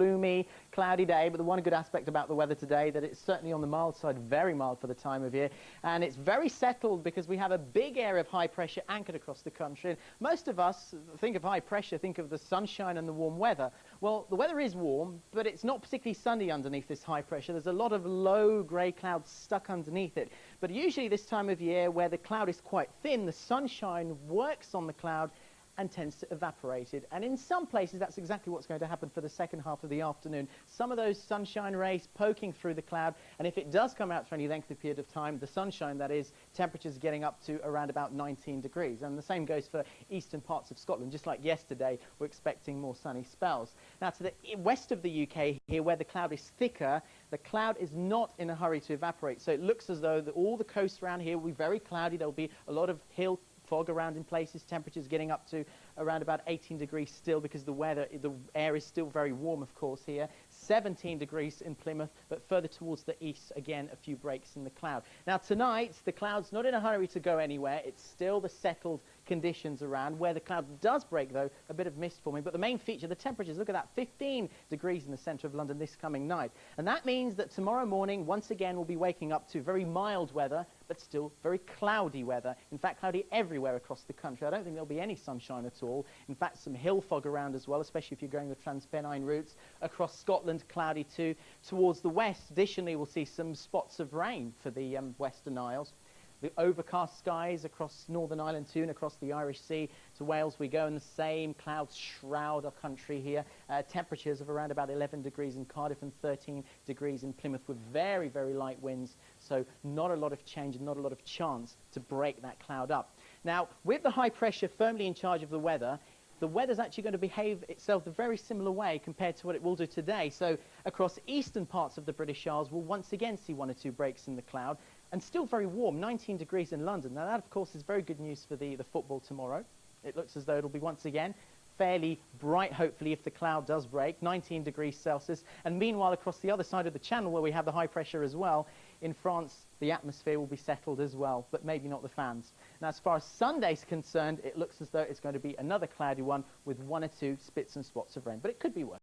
gloomy, cloudy day, but the one good aspect about the weather today that it's certainly on the mild side, very mild for the time of year, and it's very settled because we have a big area of high pressure anchored across the country. And most of us think of high pressure, think of the sunshine and the warm weather. Well, the weather is warm, but it's not particularly sunny underneath this high pressure. There's a lot of low grey clouds stuck underneath it. But usually this time of year, where the cloud is quite thin, the sunshine works on the cloud and tends to evaporate it. And in some places, that's exactly what's going to happen for the second half of the afternoon. Some of those sunshine rays poking through the cloud, and if it does come out for any lengthy period of time, the sunshine, that is, temperatures getting up to around about 19 degrees. And the same goes for eastern parts of Scotland. Just like yesterday, we're expecting more sunny spells. Now, to the west of the UK here, where the cloud is thicker, the cloud is not in a hurry to evaporate. So it looks as though all the coast around here will be very cloudy. There'll be a lot of hill fog around in places, temperatures getting up to around about 18 degrees still because the air is still very warm, of course, here. 17 degrees in Plymouth, but further towards the east, again, a few breaks in the cloud. Now, tonight, the cloud's not in a hurry to go anywhere. It's still the settled conditions around. Where the cloud does break, though, a bit of mist forming. But the main feature, the temperatures, look at that, 15 degrees in the centre of London this coming night. And that means that tomorrow morning, once again, we'll be waking up to very mild weather, but still very cloudy weather. In fact, cloudy everywhere across the country. I don't think there'll be any sunshine at all. In fact, some hill fog around as well, especially if you're going the Transpennine routes. Across Scotland, cloudy too. Towards the west, additionally, we'll see some spots of rain for the Western Isles. The overcast skies across Northern Ireland too, and across the Irish Sea to Wales we go, and the same clouds shroud our country here. Temperatures of around about 11 degrees in Cardiff and 13 degrees in Plymouth with very, very light winds. So not a lot of change and not a lot of chance to break that cloud up. Now, with the high pressure firmly in charge of the weather's actually going to behave itself a very similar way compared to what it will do today. So across eastern parts of the British Isles, we'll once again see one or two breaks in the cloud. And still very warm, 19 degrees in London. Now that, of course, is very good news for the football tomorrow. It looks as though it'll be once again fairly bright, hopefully, if the cloud does break, 19 degrees Celsius. And meanwhile, across the other side of the channel, where we have the high pressure as well, in France, the atmosphere will be settled as well, but maybe not the fans. Now, as far as Sunday's concerned, it looks as though it's going to be another cloudy one with one or two spits and spots of rain, but it could be worse.